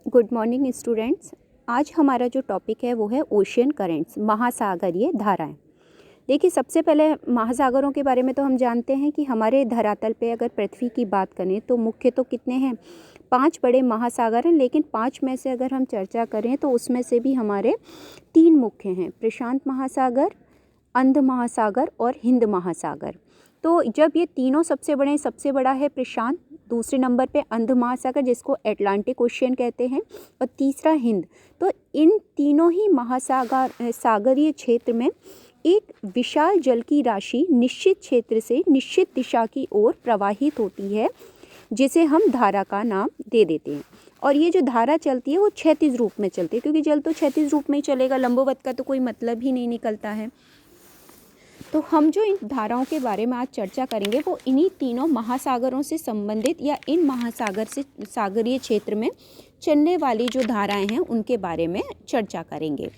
Good morning students. आज हमारा जो टॉपिक है वो है ओशियन करेंट्स, महासागरीय धाराएं। देखिए, सबसे पहले महासागरों के बारे में तो हम जानते हैं कि हमारे धरातल पे अगर पृथ्वी की बात करें तो मुख्य तो कितने हैं, 5 बड़े महासागर हैं। लेकिन 5 में से अगर हम चर्चा करें तो उसमें से भी हमारे 3 मुख्य हैं, प्रशांत महासागर, अंध महासागर और हिंद महासागर। तो जब ये तीनों सबसे बड़े, सबसे बड़ा है प्रशांत, दूसरे नंबर पे अंध महासागर जिसको एटलांटिक ओशियन कहते हैं, और तीसरा हिंद। तो इन तीनों ही महासागर सागरीय क्षेत्र में एक विशाल जल की राशि निश्चित क्षेत्र से निश्चित दिशा की ओर प्रवाहित होती है, जिसे हम धारा का नाम दे देते हैं। और ये जो धारा चलती है वो क्षैतिज रूप में चलती है, क्योंकि जल तो क्षैतिज रूप में ही चलेगा, लंबवत का तो कोई मतलब ही नहीं निकलता है। तो हम जो इन धाराओं के बारे में आज चर्चा करेंगे वो इन्हीं तीनों महासागरों से संबंधित या इन महासागर से सागरीय क्षेत्र में चलने वाली जो धाराएं हैं उनके बारे में चर्चा करेंगे।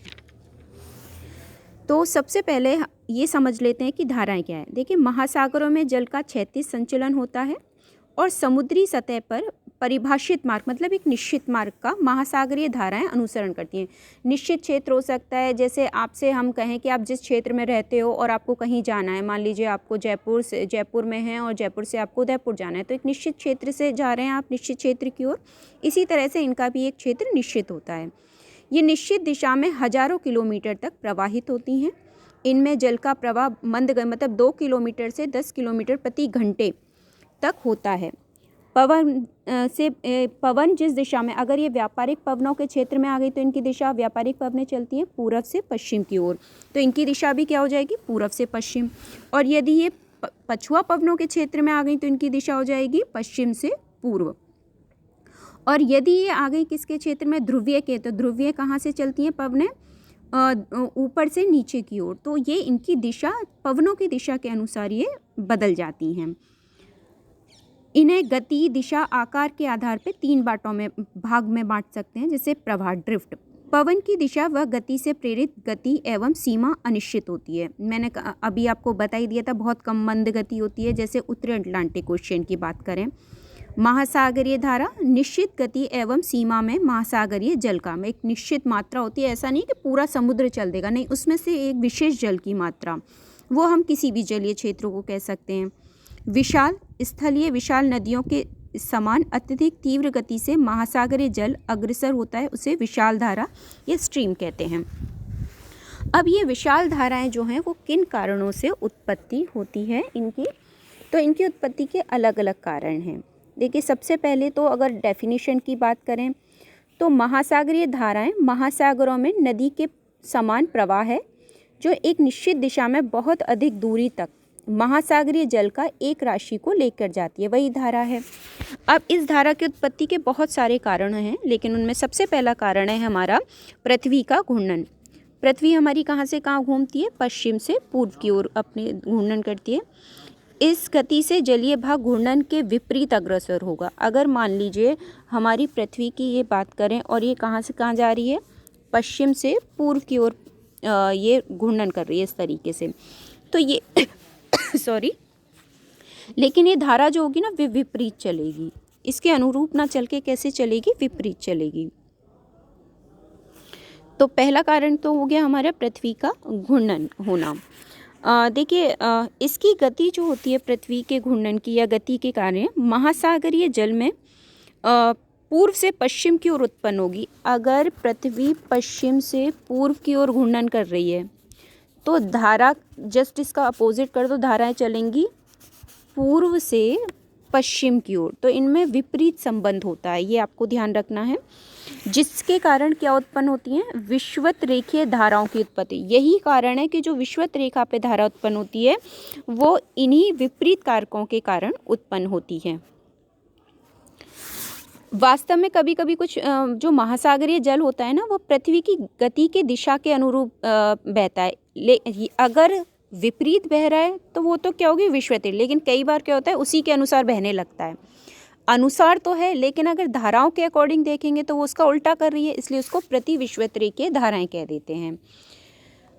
तो सबसे पहले ये समझ लेते हैं कि धाराएं क्या है। देखिए, महासागरों में जल का क्षैतिज संचलन होता है और समुद्री सतह पर परिभाषित मार्ग, मतलब एक निश्चित मार्ग का महासागरीय धाराएं अनुसरण करती हैं। निश्चित क्षेत्र हो सकता है, जैसे आपसे हम कहें कि आप जिस क्षेत्र में रहते हो और आपको कहीं जाना है, मान लीजिए आपको जयपुर में हैं और जयपुर से आपको उदयपुर जाना है, तो एक निश्चित क्षेत्र से जा रहे हैं आप निश्चित क्षेत्र की ओर। इसी तरह से इनका भी एक क्षेत्र निश्चित होता है। ये निश्चित दिशा में हजारों किलोमीटर तक प्रवाहित होती हैं। इनमें जल का प्रवाह मंद, मतलब 2 किलोमीटर से 10 किलोमीटर प्रति घंटे तक होता है। पवन जिस दिशा में, अगर ये व्यापारिक पवनों के क्षेत्र में आ गई तो इनकी दिशा, व्यापारिक पवनें चलती हैं पूर्व से पश्चिम की ओर, तो इनकी दिशा भी क्या हो जाएगी, पूर्व से पश्चिम। और यदि ये पछुआ पवनों के क्षेत्र में आ गई तो इनकी दिशा हो जाएगी पश्चिम से पूर्व। और यदि ये आ गई किसके क्षेत्र में, ध्रुवीय के, तो ध्रुवीय कहाँ से चलती हैं पवनें, ऊपर से नीचे की ओर, तो ये इनकी दिशा पवनों की दिशा के अनुसार ये बदल जाती हैं। इन्हें गति, दिशा, आकार के आधार पर 3 भाग में बांट सकते हैं, जैसे प्रवाह, ड्रिफ्ट। पवन की दिशा व गति से प्रेरित गति एवं सीमा अनिश्चित होती है। मैंने अभी आपको बता ही दिया था, बहुत कम मंद गति होती है। जैसे उत्तरी अटलांटिक ओशियन की बात करें, महासागरीय धारा निश्चित गति एवं सीमा में महासागरीय जल का एक निश्चित मात्रा होती है। ऐसा नहीं कि पूरा समुद्र चल देगा, नहीं, उसमें से एक विशेष जल की मात्रा, वो हम किसी भी जलीय क्षेत्रों को कह सकते हैं। विशाल स्थलीय विशाल नदियों के समान अत्यधिक तीव्र गति से महासागरीय जल अग्रसर होता है, उसे विशाल धारा या स्ट्रीम कहते हैं। अब ये विशाल धाराएं जो हैं वो किन कारणों से उत्पत्ति होती है इनकी, तो इनकी उत्पत्ति के अलग अलग कारण हैं। देखिए, सबसे पहले तो अगर डेफिनेशन की बात करें तो महासागरीय धाराएं महासागरों में नदी के समान प्रवाह है जो एक निश्चित दिशा में बहुत अधिक दूरी तक महासागरीय जल का एक राशि को लेकर जाती है, वही धारा है। अब इस धारा की उत्पत्ति के बहुत सारे कारण हैं, लेकिन उनमें सबसे पहला कारण है हमारा पृथ्वी का घूर्णन। पृथ्वी हमारी कहाँ से कहाँ घूमती है, पश्चिम से पूर्व की ओर अपने घूर्णन करती है। इस गति से जलीय भाग घूर्णन के विपरीत अग्रसर होगा। अगर मान लीजिए हमारी पृथ्वी की ये बात करें और ये कहाँ से कहाँ जा रही है, पश्चिम से पूर्व की ओर ये घूर्णन कर रही है इस तरीके से, तो ये सॉरी, लेकिन ये धारा जो होगी ना, वे विपरीत चलेगी, इसके अनुरूप ना चल के कैसे चलेगी, विपरीत चलेगी। तो पहला कारण तो हो गया हमारा पृथ्वी का घूर्णन होना। देखिए, इसकी गति जो होती है पृथ्वी के घूर्णन की या गति के कारण महासागरीय जल में पूर्व से पश्चिम की ओर उत्पन्न होगी। अगर पृथ्वी पश्चिम से पूर्व की ओर घूर्णन कर रही है तो धारा जस्ट इसका अपोजिट कर दो, धाराएं चलेंगी पूर्व से पश्चिम की ओर, तो इनमें विपरीत संबंध होता है, ये आपको ध्यान रखना है। जिसके कारण क्या उत्पन्न होती हैं, विषुवत रेखीय धाराओं की उत्पत्ति। यही कारण है कि जो विषुवत रेखा पे धारा उत्पन्न होती है वो इन्हीं विपरीत कारकों के कारण उत्पन्न होती है। वास्तव में कभी कभी कुछ जो महासागरीय जल होता है ना, वो पृथ्वी की गति के दिशा के अनुरूप बहता है। अगर विपरीत बह रहा है तो वो तो क्या होगी, विषुवत, लेकिन कई बार क्या होता है उसी के अनुसार बहने लगता है। अनुसार तो है, लेकिन अगर धाराओं के अकॉर्डिंग देखेंगे तो वो उसका उल्टा कर रही है, इसलिए उसको प्रति विषुवत रेखीय धाराएं कह देते हैं।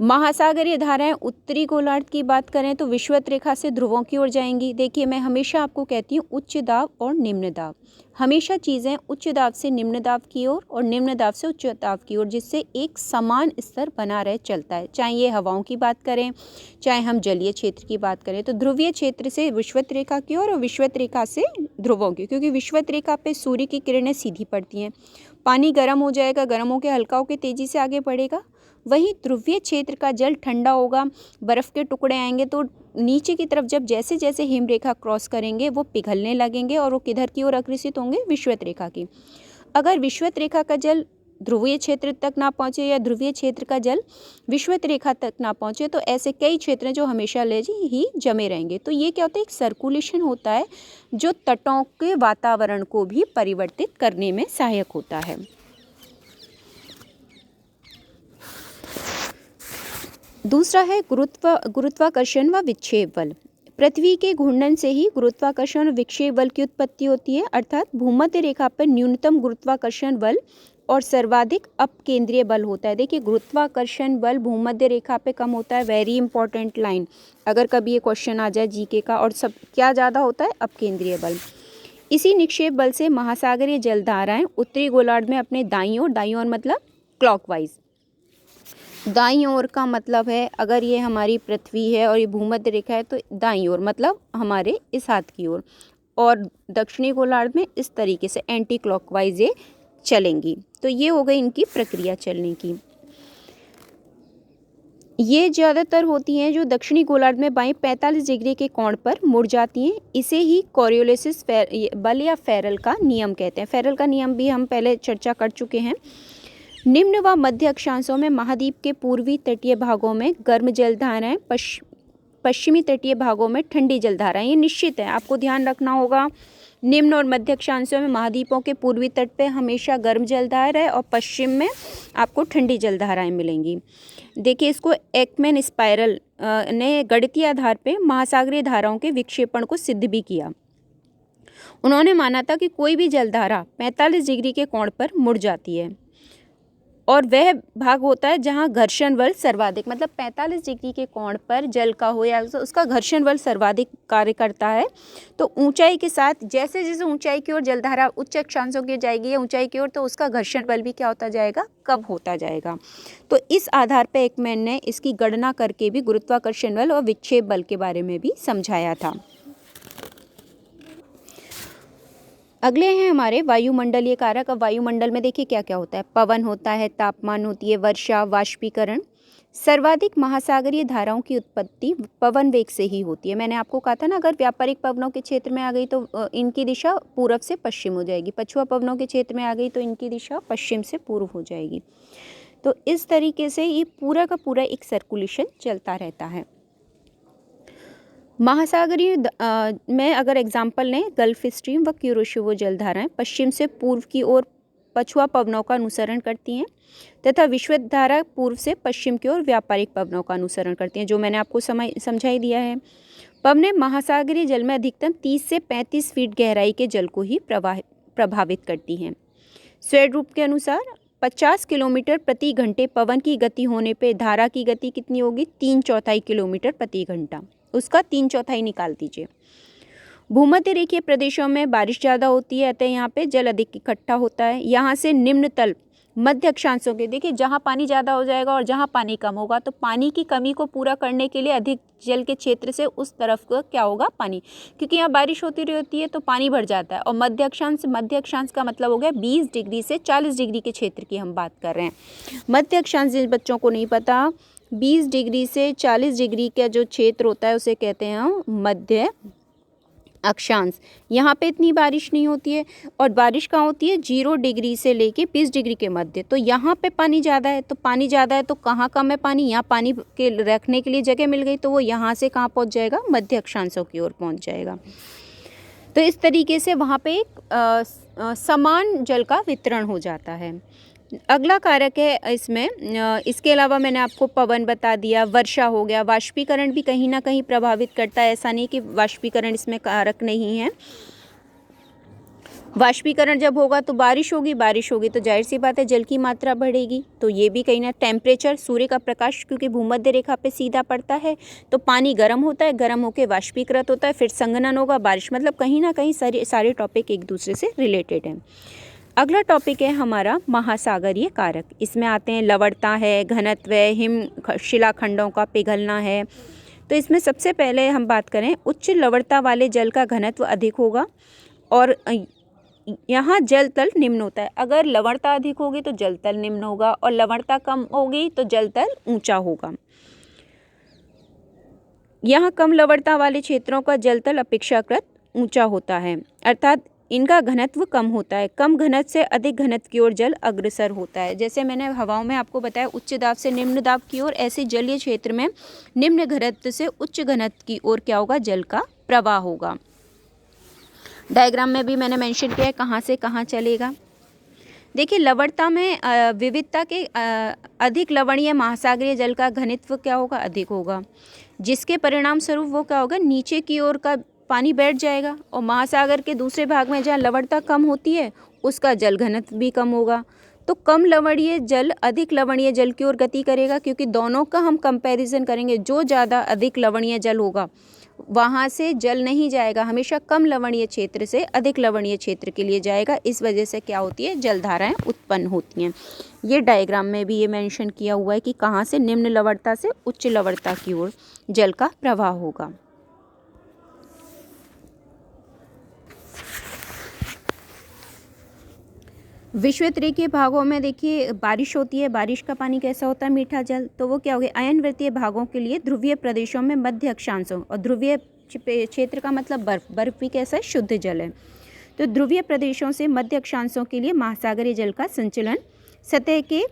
महासागरीय धाराएं उत्तरी गोलार्ध की बात करें तो विषुवत रेखा से ध्रुवों की ओर जाएंगी। देखिए, मैं हमेशा आपको कहती हूँ उच्च दाब और निम्न दाब, हमेशा चीज़ें उच्च दाब से निम्न दाब की ओर और निम्न दाब से उच्च दाब की ओर, जिससे एक समान स्तर बना रह चलता है। चाहे ये हवाओं की बात करें, चाहे हम जलीय क्षेत्र की बात करें, तो ध्रुवीय क्षेत्र से विषुवत रेखा की ओर और विषुवत रेखा से ध्रुवों की, क्योंकि विषुवत रेखा पे सूर्य की किरणें सीधी पड़ती हैं। पानी गर्म हो जाएगा, गर्म होकर हल्का होकर तेजी से आगे बढ़ेगा। वहीं ध्रुवीय क्षेत्र का जल ठंडा होगा, बर्फ़ के टुकड़े आएंगे तो नीचे की तरफ जब जैसे जैसे हिम रेखा क्रॉस करेंगे वो पिघलने लगेंगे और वो किधर की ओर अग्रसित होंगे, विषुवत रेखा की। अगर विषुवत रेखा का जल ध्रुवीय क्षेत्र तक ना पहुँचे या ध्रुवीय क्षेत्र का जल विषुवत रेखा तक ना पहुँचे तो ऐसे कई क्षेत्र हैं जो हमेशा ही जमे रहेंगे। तो ये क्या होता है, एक सर्कुलेशन होता है जो तटों के वातावरण को भी परिवर्तित करने में सहायक होता है। दूसरा है गुरुत्वाकर्षण व विक्षेप बल। पृथ्वी के घूर्णन से ही गुरुत्वाकर्षण और विक्षेप बल की उत्पत्ति होती है, अर्थात भूमध्य रेखा पर न्यूनतम गुरुत्वाकर्षण बल और सर्वाधिक अपकेंद्रीय बल होता है। देखिए, गुरुत्वाकर्षण बल भूमध्य रेखा पे कम होता है, वेरी इंपॉर्टेंट लाइन, अगर कभी ये क्वेश्चन आ जाए जीके का। और सब क्या ज़्यादा होता है, अपकेंद्रीय बल। इसी निक्षेप बल से महासागरीय जलधाराएं उत्तरी गोलार्ध में अपने दाईं ओर मतलब क्लॉकवाइज, दाईं ओर का मतलब है अगर ये हमारी पृथ्वी है और ये भूमध्य रेखा है तो दाईं ओर मतलब हमारे इस हाथ की ओर, और दक्षिणी गोलार्ध में इस तरीके से एंटी क्लॉकवाइज ये चलेंगी। तो ये हो गई इनकी प्रक्रिया चलने की। ये ज़्यादातर होती हैं जो दक्षिणी गोलार्ध में बाएं 45 डिग्री के कोण पर मुड़ जाती हैं। इसे ही कोरियोलिस बल या फेरल का नियम कहते हैं। फेरल का नियम भी हम पहले चर्चा कर चुके हैं। निम्न व मध्य अक्षांशों में महाद्वीप के पूर्वी तटीय भागों में गर्म जलधाराएं, पश्चिमी तटीय भागों में ठंडी जलधाराएं। ये निश्चित है, आपको ध्यान रखना होगा। निम्न और मध्य अक्षांशों में महाद्वीपों के पूर्वी तट पे हमेशा गर्म जलधारा है और पश्चिम में आपको ठंडी जलधाराएं मिलेंगी। देखिए, इसको एकमैन स्पाइरल ने गणितीय आधार पे महासागरीय धाराओं के विक्षेपण को सिद्ध भी किया। उन्होंने माना था कि कोई भी जलधारा 45 डिग्री के कोण पर मुड़ जाती है और वह भाग होता है जहां घर्षण बल सर्वाधिक, मतलब 45 डिग्री के कोण पर जल का हो या उसका घर्षण बल सर्वाधिक कार्य करता है। तो ऊंचाई के साथ जैसे जैसे ऊंचाई की ओर जलधारा उच्च अक्षांशों की जाएगी या ऊंचाई की ओर, तो उसका घर्षण बल भी क्या होता जाएगा, कम होता जाएगा। तो इस आधार पर एकमैन ने इसकी गणना करके भी गुरुत्वाकर्षण बल और विक्षेप बल के बारे में भी समझाया था। अगले हैं हमारे वायुमंडलीय कारक। अब वायुमंडल में देखिए क्या क्या होता है, पवन होता है, तापमान होती है, वर्षा, वाष्पीकरण। सर्वाधिक महासागरीय धाराओं की उत्पत्ति पवन वेग से ही होती है। मैंने आपको कहा था ना, अगर व्यापारिक पवनों के क्षेत्र में आ गई तो इनकी दिशा पूर्व से पश्चिम हो जाएगी, पछुआ पवनों के क्षेत्र में आ गई तो इनकी दिशा पश्चिम से पूर्व हो जाएगी। तो इस तरीके से ये पूरा का पूरा एक सर्कुलेशन चलता रहता है। महासागरीय में अगर एग्जाम्पल लें, गल्फ स्ट्रीम व क्यूरोशिवो जलधाराएं पश्चिम से पूर्व की ओर पछुआ पवनों का अनुसरण करती हैं तथा विषुवत धारा पूर्व से पश्चिम की ओर व्यापारिक पवनों का अनुसरण करती हैं, जो मैंने आपको समझाई दिया है। पवनें महासागरीय जल में अधिकतम 30 से 35 फीट गहराई के जल को ही प्रभावित करती हैं। स्वेड रूप के अनुसार 50 किलोमीटर प्रति घंटे पवन की गति होने पर धारा की गति कितनी होगी, 3/4 किलोमीटर प्रति घंटा। उसका 3/4 निकाल दीजिए। भूमध्य रेखीय प्रदेशों में बारिश ज़्यादा होती है, अतः यहाँ पे जल अधिक इकट्ठा होता है। यहाँ से निम्न तल मध्य अक्षांशों के, देखिए जहाँ पानी ज़्यादा हो जाएगा और जहाँ पानी कम होगा, तो पानी की कमी को पूरा करने के लिए अधिक जल के क्षेत्र से उस तरफ का क्या होगा, पानी, क्योंकि यहाँ बारिश होती रहती है तो पानी भर जाता है। और मध्य अक्षांश का मतलब हो गया 20 डिग्री से 40 डिग्री के क्षेत्र की हम बात कर रहे हैं। मध्य अक्षांश जिन बच्चों को नहीं पता, 20 डिग्री से 40 डिग्री का जो क्षेत्र होता है उसे कहते हैं हम मध्य अक्षांश। यहाँ पे इतनी बारिश नहीं होती है और बारिश कहाँ होती है, 0 डिग्री से लेके 20 डिग्री के मध्य। तो यहाँ पे पानी ज़्यादा है, तो पानी ज़्यादा है तो कहाँ कम है पानी, यहाँ पानी के रखने के लिए जगह मिल गई तो वो यहाँ से कहाँ पहुँच जाएगा, मध्य अक्षांशों की ओर पहुँच जाएगा। तो इस तरीके से वहाँ पे एक समान जल का वितरण हो जाता है। अगला कारक है इसमें, इसके अलावा मैंने आपको पवन बता दिया, वर्षा हो गया, वाष्पीकरण भी कहीं ना कहीं प्रभावित करता है, ऐसा नहीं कि वाष्पीकरण इसमें कारक नहीं है। वाष्पीकरण जब होगा तो बारिश होगी तो जाहिर सी बात है जल की मात्रा बढ़ेगी। तो ये भी कहीं ना, टेम्परेचर, सूर्य का प्रकाश क्योंकि भूमध्य रेखा पे सीधा पड़ता है तो पानी गर्म होता है, गर्म होकर वाष्पीकृत होता है, फिर संघनन होगा, बारिश, मतलब कहीं ना कहीं सारे टॉपिक एक दूसरे से रिलेटेड हैं। अगला टॉपिक है हमारा महासागरीय कारक। इसमें आते हैं लवणता है, घनत्व, हिम शिलाखंडों का पिघलना है। तो इसमें सबसे पहले हम बात करें, उच्च लवणता वाले जल का घनत्व अधिक होगा और यहाँ जल तल निम्न होता है। अगर लवणता अधिक होगी तो जल तल निम्न होगा और लवणता कम होगी तो जल तल ऊंचा होगा। यहाँ कम लवणता वाले क्षेत्रों का जल तल अपेक्षाकृत ऊंचा होता है, अर्थात इनका घनत्व कम होता है। कम घनत्व से अधिक घनत्व की ओर जल अग्रसर होता है। जैसे मैंने हवाओं में आपको बताया उच्च दाब से निम्न दाब की ओर, ऐसे जलीय क्षेत्र में निम्न घनत्व से उच्च घनत्व की ओर क्या होगा, जल का प्रवाह होगा। डायग्राम में भी मैंने मेंशन किया है कहाँ से कहाँ चलेगा। देखिए लवणता में विविधता के अधिक लवणीय महासागरीय जल का घनत्व क्या होगा, अधिक होगा, जिसके परिणाम स्वरूप वो क्या होगा, नीचे की ओर का पानी बैठ जाएगा और महासागर के दूसरे भाग में जहाँ लवणता कम होती है उसका जल घनत्व भी कम होगा। तो कम लवणीय जल अधिक लवणीय जल की ओर गति करेगा, क्योंकि दोनों का हम कंपैरिजन करेंगे, जो ज़्यादा अधिक लवणीय जल होगा वहाँ से जल नहीं जाएगा, हमेशा कम लवणीय क्षेत्र से अधिक लवणीय क्षेत्र के लिए जाएगा। इस वजह से क्या होती है, जलधाराएं उत्पन्न होती हैं। ये डायग्राम में भी ये मेंशन किया हुआ है कि कहाँ से निम्न लवणता से उच्च लवणता की ओर जल का प्रवाह होगा। विषुवत रेखीय भागों में देखिए बारिश होती है, बारिश का पानी कैसा होता है, मीठा जल। तो वो क्या हो गया, अयन वृत्तीय भागों के लिए ध्रुवीय प्रदेशों में मध्य अक्षांशों, और ध्रुवीय क्षेत्र का मतलब बर्फ, बर्फ भी कैसा है, शुद्ध जल है। तो ध्रुवीय प्रदेशों से मध्य अक्षांशों के लिए महासागरीय जल का संचलन सतह के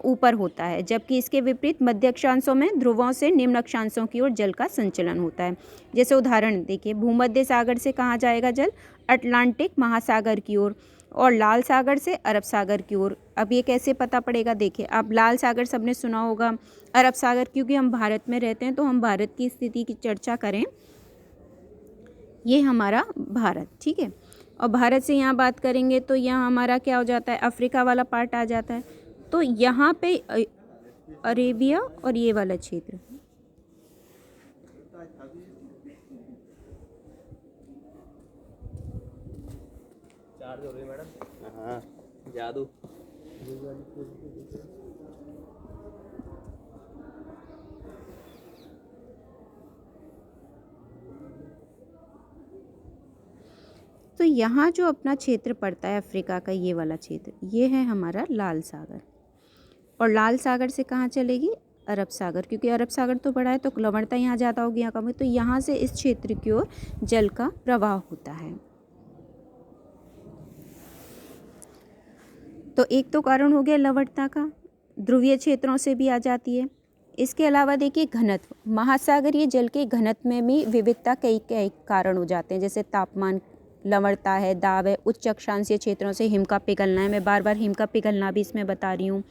ऊपर होता है, जबकि इसके विपरीत मध्य अक्षांशों में ध्रुवों से निम्न अक्षांशों की ओर जल का संचलन होता है। जैसे उदाहरण देखिए, भूमध्य सागर से कहाँ जाएगा जल, अटलांटिक महासागर की ओर, और लाल सागर से अरब सागर की ओर। अब ये कैसे पता पड़ेगा, देखिए अब लाल सागर सबने सुना होगा, अरब सागर क्योंकि हम भारत में रहते हैं तो हम भारत की स्थिति की चर्चा करें, ये हमारा भारत, ठीक है। और भारत से यहाँ बात करेंगे तो यहाँ हमारा क्या हो जाता है, अफ्रीका वाला पार्ट आ जाता है। तो यहाँ पे अरेबिया और ये वाला क्षेत्र, हाँ जादू, तो यहाँ जो अपना क्षेत्र पड़ता है अफ्रीका का, ये वाला क्षेत्र, ये है हमारा लाल सागर। और लाल सागर से कहाँ चलेगी, अरब सागर, क्योंकि अरब सागर तो बड़ा है तो लवणता यहाँ ज़्यादा होगी, यहाँ कम है। तो यहाँ से इस क्षेत्र की ओर जल का प्रवाह होता है। तो एक तो कारण हो गया लवणता का, ध्रुवीय क्षेत्रों से भी आ जाती है। इसके अलावा देखिए घनत्व, महासागरीय जल के घनत्व में भी विविधता कई कारण हो जाते हैं, जैसे तापमान, लवणता है, दाब है, उच्च अक्षांशीय क्षेत्रों से हिम का पिघलना है, मैं बार बार हिम का पिघलना भी इसमें बता रही हूँ।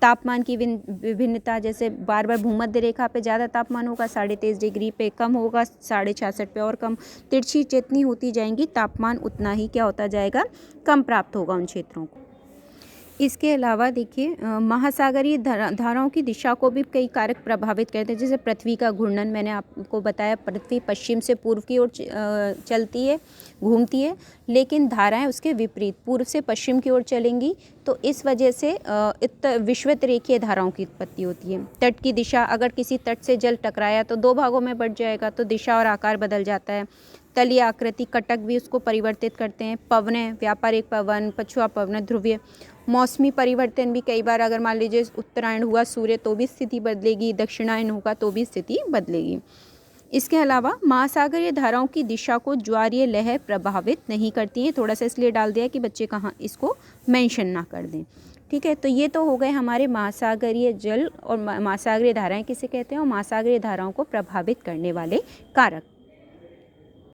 तापमान की विभिन्नता, जैसे बार बार भूमध्य रेखा पे ज़्यादा तापमान होगा 23.5 डिग्री पे, कम होगा 66.5 पे और कम, तिरछी जितनी होती जाएंगी तापमान उतना ही क्या होता जाएगा, कम प्राप्त होगा उन क्षेत्रों को। इसके अलावा देखिए महासागरीय धाराओं की दिशा को भी कई कारक प्रभावित करते हैं, जैसे पृथ्वी का घूर्णन, मैंने आपको बताया पृथ्वी पश्चिम से पूर्व की ओर चलती है, घूमती है, लेकिन धाराएं उसके विपरीत पूर्व से पश्चिम की ओर चलेंगी। तो इस वजह से विषुवत रेखीय धाराओं की उत्पत्ति होती है। तट की दिशा, अगर किसी तट से जल टकराया तो दो भागों में बढ़ जाएगा, तो दिशा और आकार बदल जाता है। तलीय आकृति, कटक भी उसको परिवर्तित करते हैं। पवनें, व्यापारिक पवन, पछुआ पवन, ध्रुवीय, मौसमी परिवर्तन भी कई बार, अगर मान लीजिए उत्तरायण हुआ सूर्य तो भी स्थिति बदलेगी, दक्षिणायन होगा तो भी स्थिति बदलेगी। इसके अलावा महासागरीय धाराओं की दिशा को ज्वारीय लहर प्रभावित नहीं करती है, थोड़ा सा इसलिए डाल दिया कि बच्चे कहाँ इसको मेंशन ना कर दें, ठीक है। तो ये तो हो गए हमारे महासागरीय जल और महासागरीय धाराएं किसे कहते हैं, और महासागरीय धाराओं को प्रभावित करने वाले कारक।